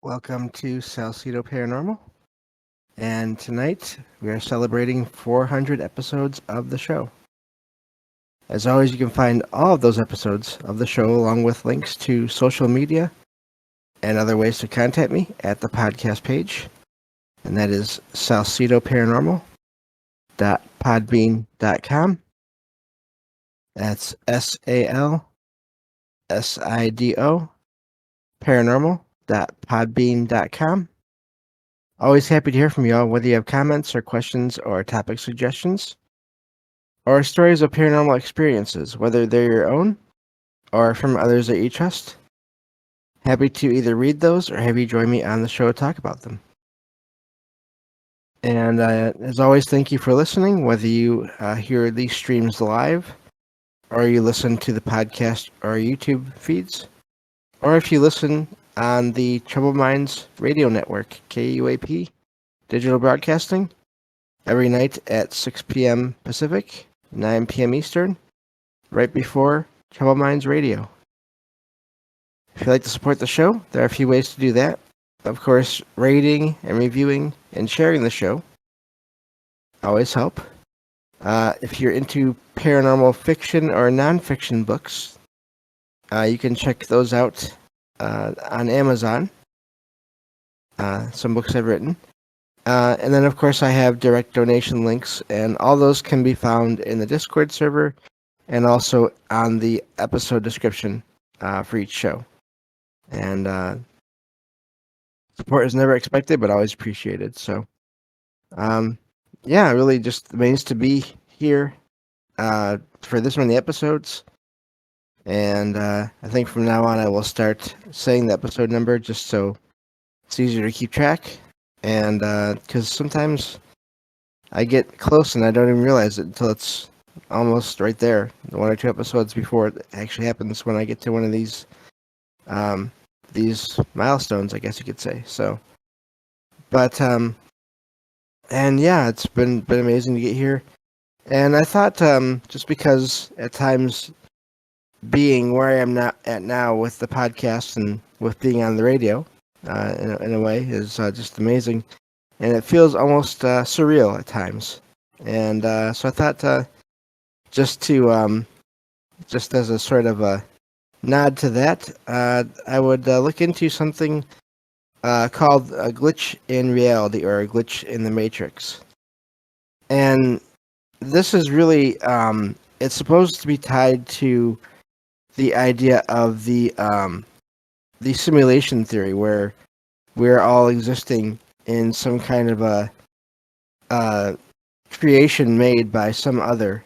Welcome to Salcedo Paranormal, and tonight we are celebrating 400 episodes of the show. As always, you can find all of those episodes of the show along with links to social media and other ways to contact me at the podcast page, and that is salcedoparanormal.podbean.com. That's SALSIDO paranormal.podbean.com. Always happy to hear from you all, whether you have comments or questions or topic suggestions, or stories of paranormal experiences, whether they're your own or from others that you trust. Happy to either read those or have you join me on the show to talk about them. And as always, thank you for listening, whether you hear these streams live, or you listen to the podcast or YouTube feeds, or if you listen on the Troubled Minds Radio Network, KUAP Digital Broadcasting, every night at 6 p.m. Pacific, 9 p.m. Eastern, right before Troubled Minds Radio. If you'd like to support the show, there are a few ways to do that. Of course, rating and reviewing and sharing the show always help. If you're into paranormal fiction or nonfiction books, you can check those out on Amazon. Some books I've written. And then, of course, I have direct donation links, and all those can be found in the Discord server and also on the episode description for each show. And support is never expected, but always appreciated. So, yeah, really just amazed to be here for this many episodes. And I think from now on I will start saying the episode number just so it's easier to keep track. And because sometimes I get close and I don't even realize it until it's almost right there, one or two episodes before it actually happens, when I get to one of these milestones, I guess you could say. So, but and yeah, it's been amazing to get here. And I thought just because at times, being where I am at now with the podcast and with being on the radio, in a way, is just amazing, and it feels almost surreal at times. And so I thought, just as a sort of a nod to that, I would look into something called a glitch in reality, or a glitch in the Matrix. And this is really, it's supposed to be tied to the idea of the simulation theory, where we're all existing in some kind of a creation made by some other,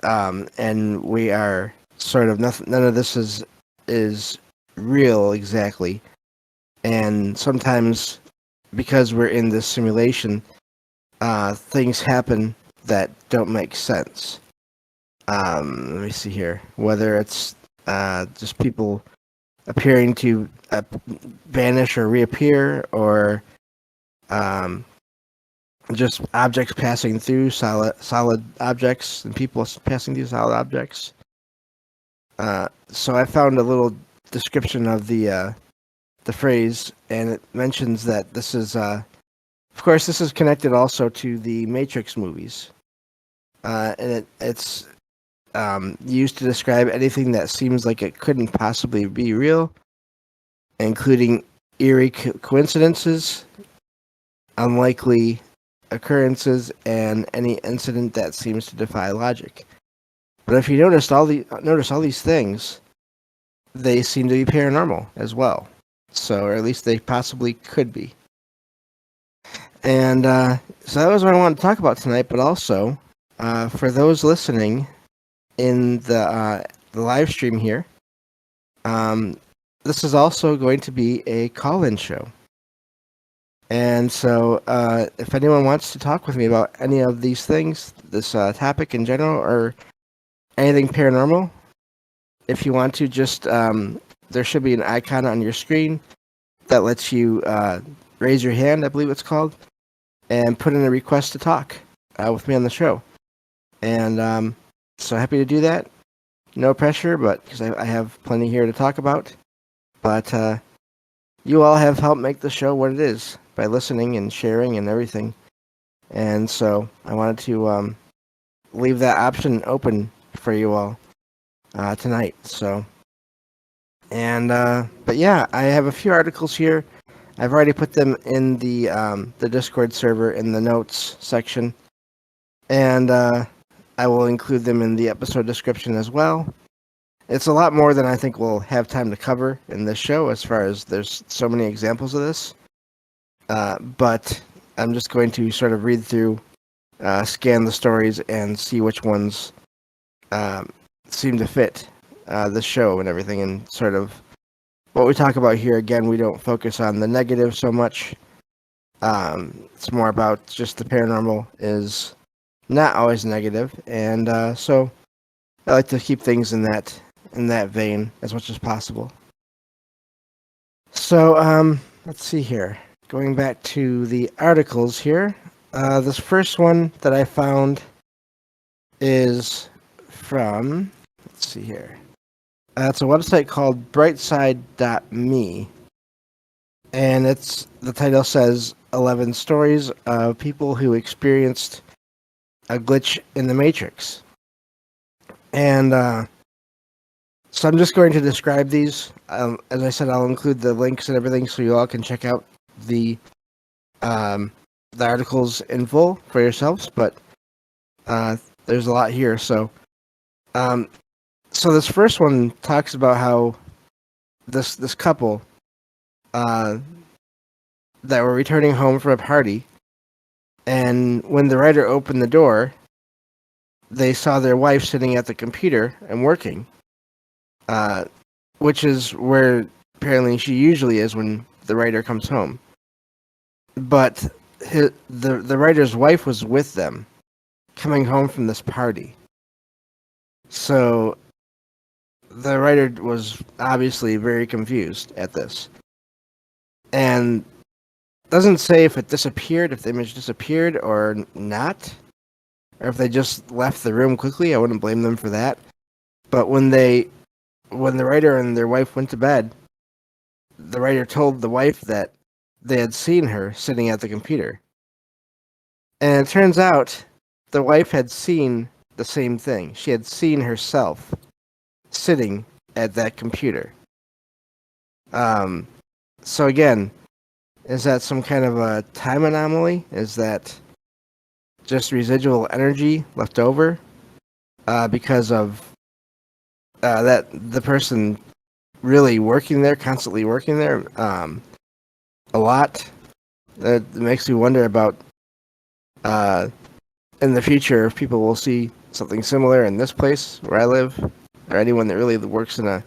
and we are sort of nothing. None of this is real exactly, and sometimes because we're in this simulation, things happen that don't make sense. Let me see here. Whether it's just people appearing to vanish or reappear, or just objects passing through, solid objects, and people passing through solid objects. So I found a little description of the phrase, and it mentions that this is, of course, this is connected also to the Matrix movies, and it's used to describe anything that seems like it couldn't possibly be real, including eerie coincidences, unlikely occurrences, and any incident that seems to defy logic. But if you notice all these things, they seem to be paranormal as well. So, or at least they possibly could be. And so that was what I wanted to talk about tonight. But also, for those listening in the live stream here, this is also going to be a call-in show. And so if anyone wants to talk with me about any of these things, this topic in general, or anything paranormal, if you want to, just there should be an icon on your screen that lets you raise your hand, I believe it's called, and put in a request to talk with me on the show. And so happy to do that. No pressure, but because I have plenty here to talk about. But you all have helped make the show what it is by listening and sharing and everything. And so I wanted to leave that option open for you all tonight. So, and but yeah, I have a few articles here. I've already put them in the Discord server in the notes section, and I will include them in the episode description as well. It's a lot more than I think we'll have time to cover in this show, as far as there's so many examples of this. But I'm just going to sort of read through, scan the stories, and see which ones seem to fit the show and everything. And sort of what we talk about here, again, we don't focus on the negative so much. It's more about just the paranormal is not always negative, and so I like to keep things in that vein as much as possible. So let's see here. Going back to the articles here, this first one that I found is from, let's see here. It's a website called brightside.me, and the title says 11 stories of people who experienced a glitch in the Matrix. And so I'm just going to describe these. As I said, I'll include the links and everything so you all can check out the articles in full for yourselves. But there's a lot here. So this first one talks about how this couple that were returning home from a party, and when the writer opened the door, they saw their wife sitting at the computer and working, which is where apparently she usually is when the writer comes home. But the writer's wife was with them, coming home from this party. So the writer was obviously very confused at this, and doesn't say if it disappeared, if the image disappeared or not, or if they just left the room quickly. I wouldn't blame them for that. But when the writer and their wife went to bed, the writer told the wife that they had seen her sitting at the computer. And it turns out the wife had seen the same thing. She had seen herself sitting at that computer. So again, is that some kind of a time anomaly? Is that just residual energy left over because of that the person really working there, constantly working there a lot? That makes me wonder about in the future if people will see something similar in this place where I live, or anyone that really works in the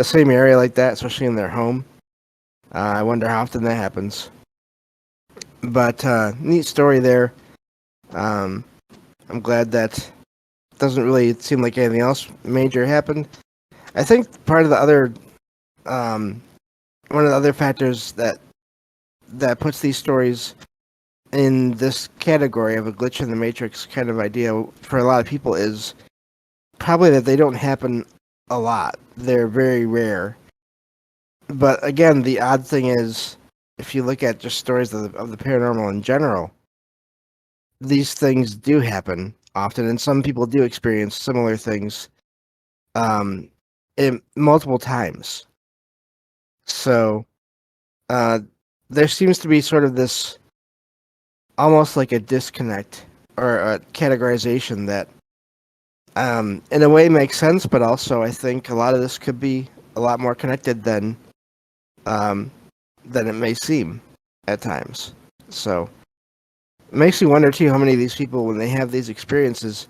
same area like that, especially in their home. I wonder how often that happens. But neat story there. I'm glad that doesn't really seem like anything else major happened. I think part of the other, one of the other factors that puts these stories in this category of a glitch in the Matrix kind of idea for a lot of people is probably that they don't happen a lot. They're very rare. But again, the odd thing is, if you look at just stories of the paranormal in general, these things do happen often, and some people do experience similar things in multiple times. So there seems to be sort of this almost like a disconnect or a categorization that in a way makes sense, but also I think a lot of this could be a lot more connected than it may seem at times. So it makes me wonder too how many of these people, when they have these experiences,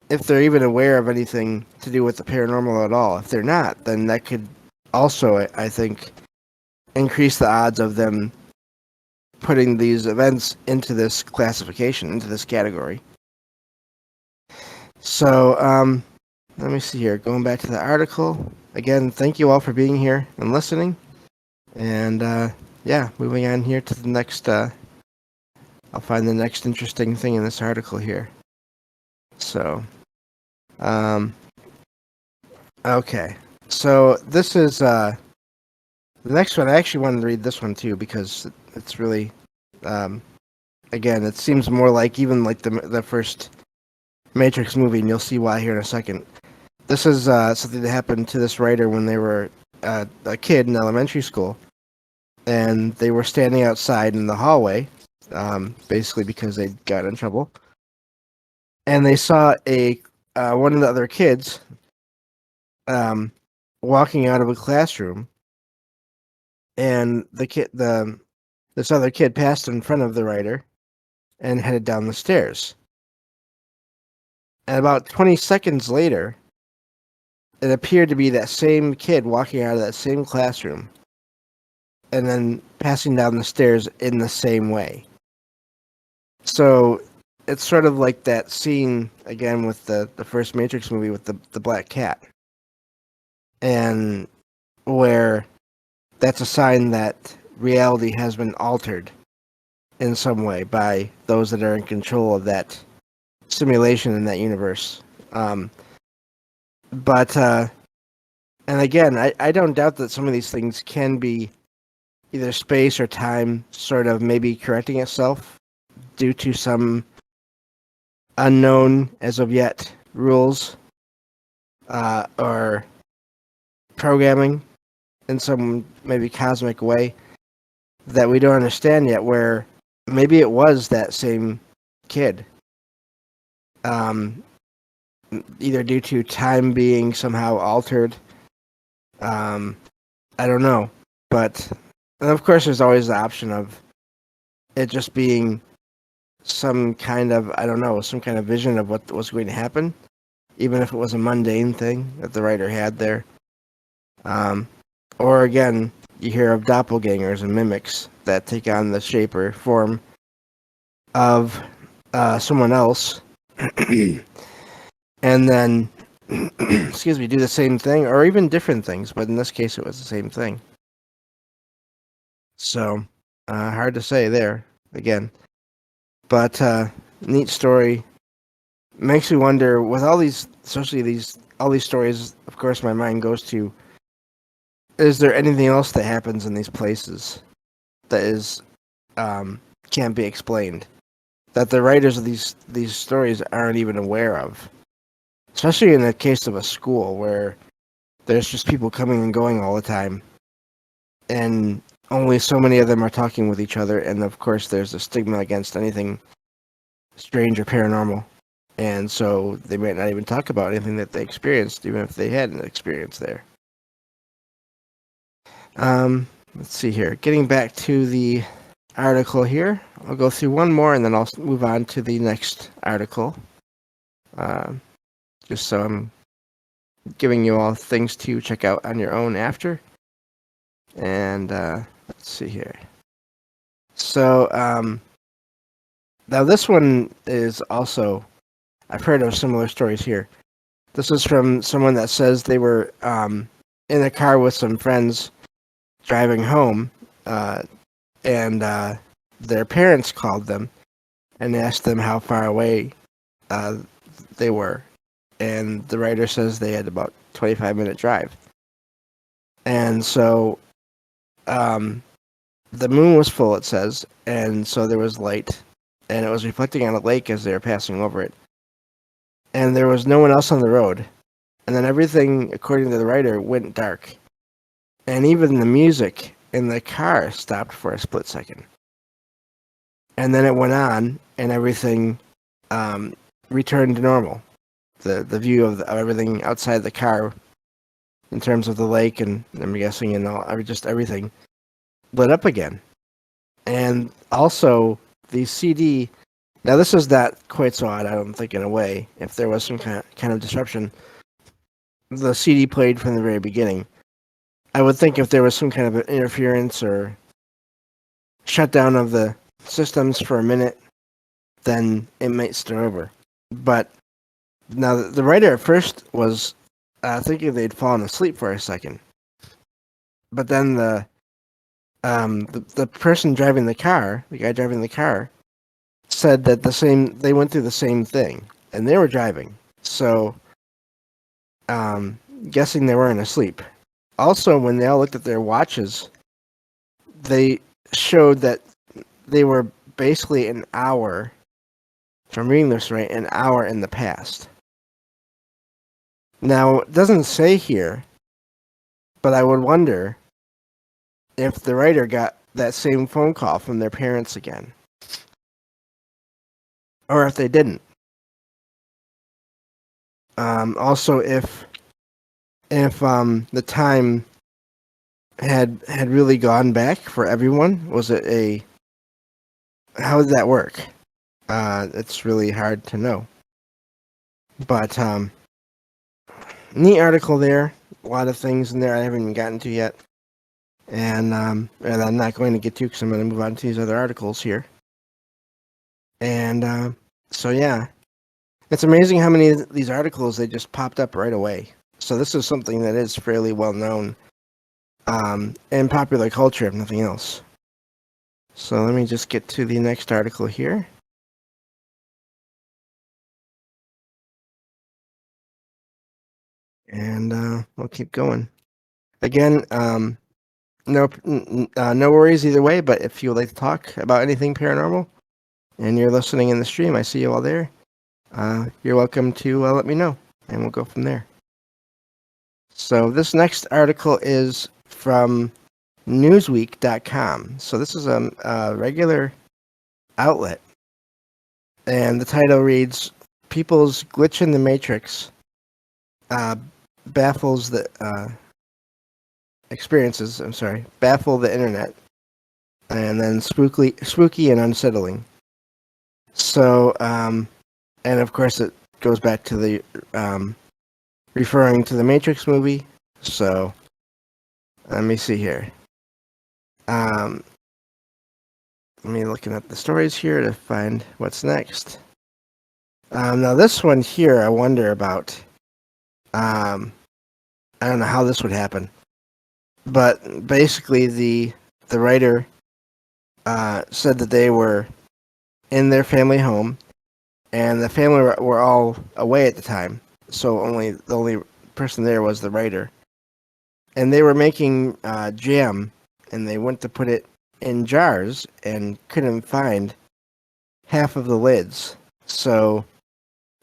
if they're even aware of anything to do with the paranormal at all. If they're not, then that could also, I think, increase the odds of them putting these events into this classification, into this category. So let me see here. Going back to the article. Again, thank you all for being here and listening. And yeah, moving on here to the next, I'll find the next interesting thing in this article here. So, okay. So this is The next one, I actually wanted to read this one too because it's really, um, again, it seems more like even like the first Matrix movie, and you'll see why here in a second. This is something that happened to this writer when they were a kid in elementary school, and they were standing outside in the hallway, basically because they got in trouble, and they saw a one of the other kids walking out of a classroom, and this other kid passed in front of the writer and headed down the stairs. And about 20 seconds later, it appeared to be that same kid walking out of that same classroom and then passing down the stairs in the same way. So it's sort of like that scene again with the first Matrix movie with the black cat. And where that's a sign that reality has been altered in some way by those that are in control of that simulation in that universe. But and again, I don't doubt that some of these things can be either space or time sort of maybe correcting itself due to some unknown as of yet rules or programming in some maybe cosmic way that we don't understand yet, where maybe it was that same kid, either due to time being somehow altered. I don't know, but and of course there's always the option of it just being some kind of, I don't know, some kind of vision of what was going to happen, even if it was a mundane thing that the writer had there. Or again, you hear of doppelgangers and mimics that take on the shape or form of someone else, and then, excuse me, do the same thing, or even different things, but in this case it was the same thing. So, hard to say there, again. But, neat story. Makes me wonder, with all these, especially all these stories, of course my mind goes to, is there anything else that happens in these places that is, can't be explained? That the writers of these stories aren't even aware of? Especially in the case of a school where there's just people coming and going all the time, and only so many of them are talking with each other, and of course there's a stigma against anything strange or paranormal, and so they might not even talk about anything that they experienced, even if they had an experience there. Let's see here. Getting back to the article here, I'll go through one more and then I'll move on to the next article. Just so I'm giving you all things to check out on your own after. And let's see here. So now this one is also, I've heard of similar stories here. This is from someone that says they were in a car with some friends driving home, and their parents called them and asked them how far away they were. And the writer says they had about 25-minute drive. And so the moon was full, it says, and so there was light, and it was reflecting on a lake as they were passing over it. And there was no one else on the road. And then everything, according to the writer, went dark. And even the music in the car stopped for a split second. And then it went on, and everything returned to normal. The view of everything outside the car, in terms of the lake, and I'm guessing, and all, just everything, lit up again. And also, the CD... Now, this is not quite so odd, I don't think, in a way. If there was some kind of disruption, the CD played from the very beginning. I would think if there was some kind of interference or shutdown of the systems for a minute, then it might start over. But now the writer at first was thinking they'd fallen asleep for a second. But then the person driving the car, the guy driving the car, said that they went through the same thing, and they were driving. So, guessing they weren't asleep. Also, when they all looked at their watches, they showed that they were basically an hour, if I'm reading this right, an hour in the past. Now, it doesn't say here, but I would wonder if the writer got that same phone call from their parents again, or if they didn't. Also, if the time had really gone back for everyone, was it a? How did that work? It's really hard to know. But neat article there. A lot of things in there I haven't even gotten to yet, and I'm not going to get to because I'm going to move on to these other articles here. And so yeah, it's amazing how many of these articles they just popped up right away. So this is something that is fairly well known in popular culture, if nothing else. So let me just get to the next article here. And we'll keep going. Again, no worries either way, but if you would like to talk about anything paranormal and you're listening in the stream, I see you all there. You're welcome to let me know, and we'll go from there. So this next article is from Newsweek.com. So this is a regular outlet, and the title reads, "People's glitch in the Matrix baffles the baffle the internet, and then spooky and unsettling." So, and of course it goes back to the referring to the Matrix movie. So let me see here. Let me looking at the stories here to find what's next. Now this one here, I wonder about. I don't know how this would happen, but basically the writer said that they were in their family home, and the family were all away at the time, so the only person there was the writer, and they were making jam, and they went to put it in jars and couldn't find half of the lids, so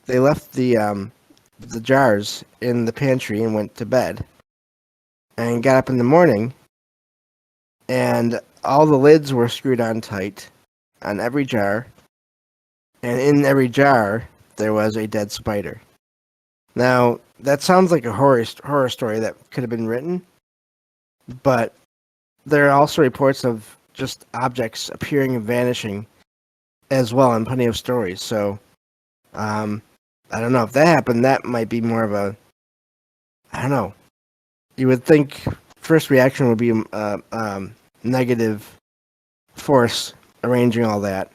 they left the jars in the pantry and went to bed, and got up in the morning, and all the lids were screwed on tight on every jar, and in every jar there was a dead spider. Now that sounds like a horror story that could have been written, but there are also reports of just objects appearing and vanishing as well in plenty of stories. So I don't know if that happened. That might be more of a, I don't know. You would think first reaction would be negative force arranging all that.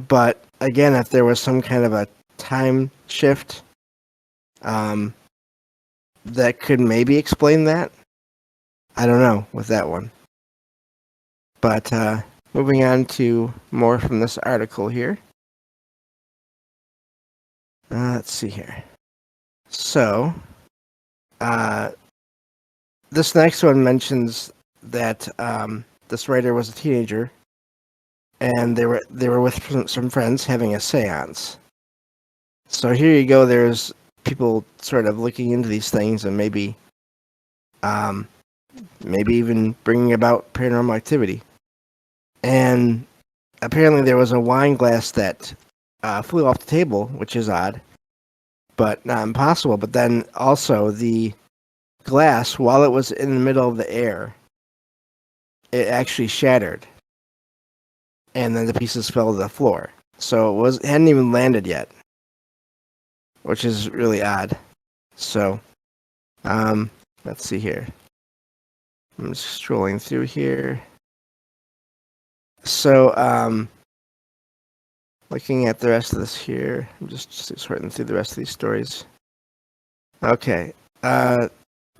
But again, if there was some kind of a time shift, that could maybe explain that. I don't know with that one. But moving on to more from this article here. Let's see here. So, this next one mentions that this writer was a teenager, and they were with some friends having a seance. So here you go. There's people sort of looking into these things and maybe even bringing about paranormal activity. And apparently there was a wine glass that flew off the table, which is odd, but not impossible. But then also the glass, while it was in the middle of the air, it actually shattered, and then the pieces fell to the floor. So it hadn't even landed yet, which is really odd. So, let's see here. I'm just scrolling through here. So, looking at the rest of this here, I'm just sorting through the rest of these stories. Okay,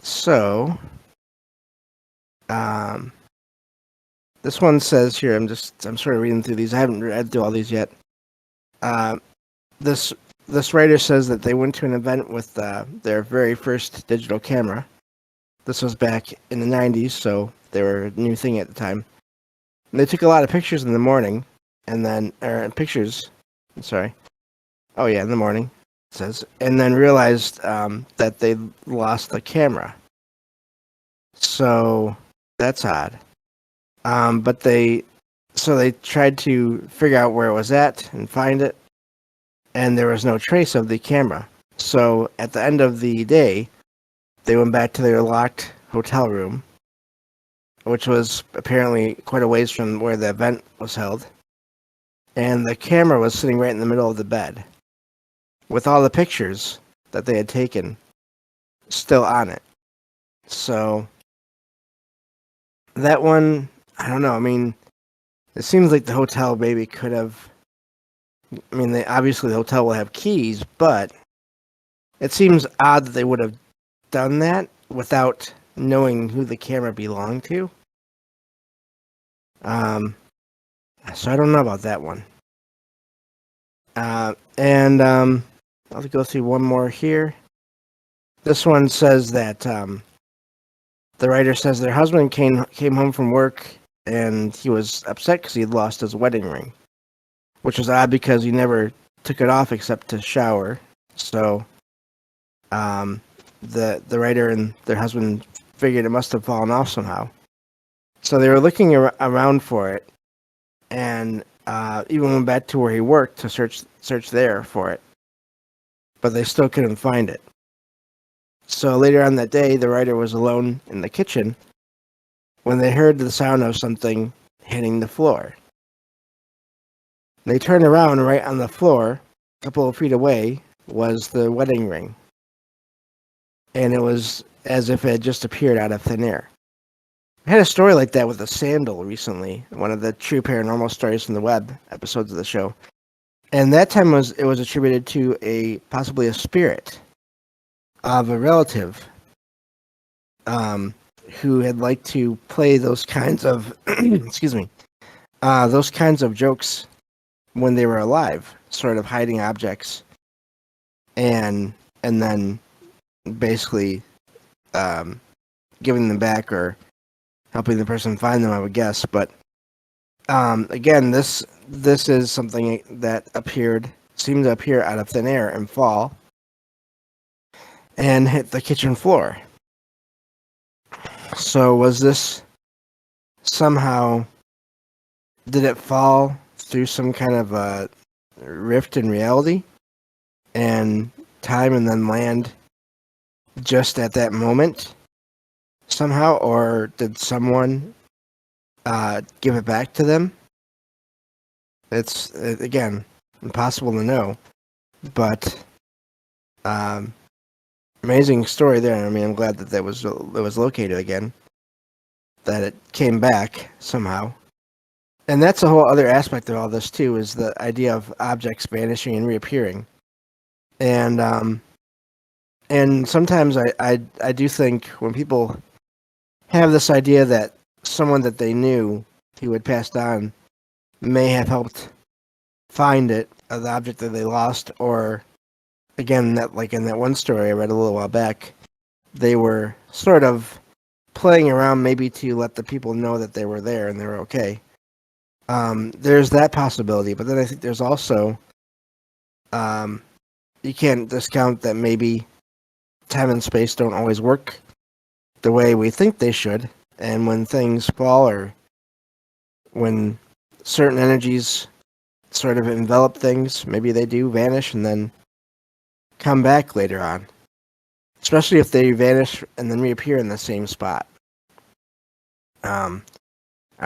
so, this one says here, I'm sort of reading through these. I haven't read through all these yet. This writer says that they went to an event with their very first digital camera. This was back in the 90s, so they were a new thing at the time. They took a lot of pictures in the morning, and then pictures. Sorry. Oh yeah, in the morning it says, and then realized that they lost the camera. So that's odd. But they tried to figure out where it was at and find it, and there was no trace of the camera. So at the end of the day, they went back to their locked hotel room, which was apparently quite a ways from where the event was held. And the camera was sitting right in the middle of the bed, with all the pictures that they had taken still on it. So that one, I don't know. I mean, it seems like the hotel maybe could have. I mean, obviously the hotel will have keys, but it seems odd that they would have done that without knowing who the camera belonged to. So I don't know about that one. And I'll go through one more here. This one says that the writer says their husband came home from work and he was upset because he had lost his wedding ring, which was odd because he never took it off except to shower. So the writer and their husband figured it must have fallen off somehow. So they were looking around for it, and even went back to where he worked to search there for it, but they still couldn't find it. So later on that day, the writer was alone in the kitchen when they heard the sound of something hitting the floor. They turned around, and right on the floor, a couple of feet away, was the wedding ring. And it was as if it had just appeared out of thin air. I had a story like that with a sandal recently, one of the true paranormal stories from the web episodes of the show. And that time it was attributed to possibly a spirit of a relative who had liked to play those kinds of those kinds of jokes when they were alive, sort of hiding objects and then basically giving them back or helping the person find them, I would guess. But again, this is something that seemed to appear out of thin air and fall and hit the kitchen floor. So was this somehow, did it fall through some kind of a rift in reality and time and then land just at that moment somehow, or did someone give it back to them? It's again impossible to know, but amazing story there. I mean, I'm glad that it was located again, that it came back somehow. And that's a whole other aspect of all this too, is the idea of objects vanishing and reappearing. And sometimes I do think when people have this idea that someone that they knew who had passed on may have helped find the object that they lost, or again, that like in that one story I read a little while back, they were sort of playing around maybe to let the people know that they were there and they were okay. There's that possibility, but then I think there's also you can't discount that maybe time and space don't always work the way we think they should, and when things fall or when certain energies sort of envelop things, maybe they do vanish and then come back later on, especially if they vanish and then reappear in the same spot. Are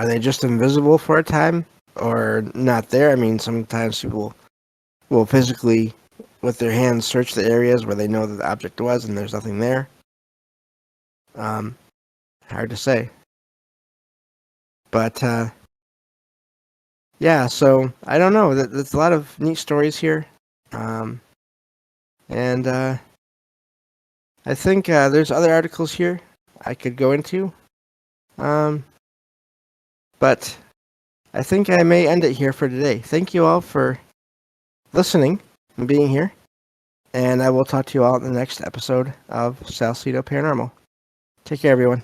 they just invisible for a time or not there? I mean, sometimes people will physically with their hands search the areas where they know that the object was and there's nothing there. Hard to say. But yeah, so I don't know. There's a lot of neat stories here. And I think there's other articles here I could go into. But I think I may end it here for today. Thank you all for listening and being here. And I will talk to you all in the next episode of Salcedo Paranormal. Take care, everyone.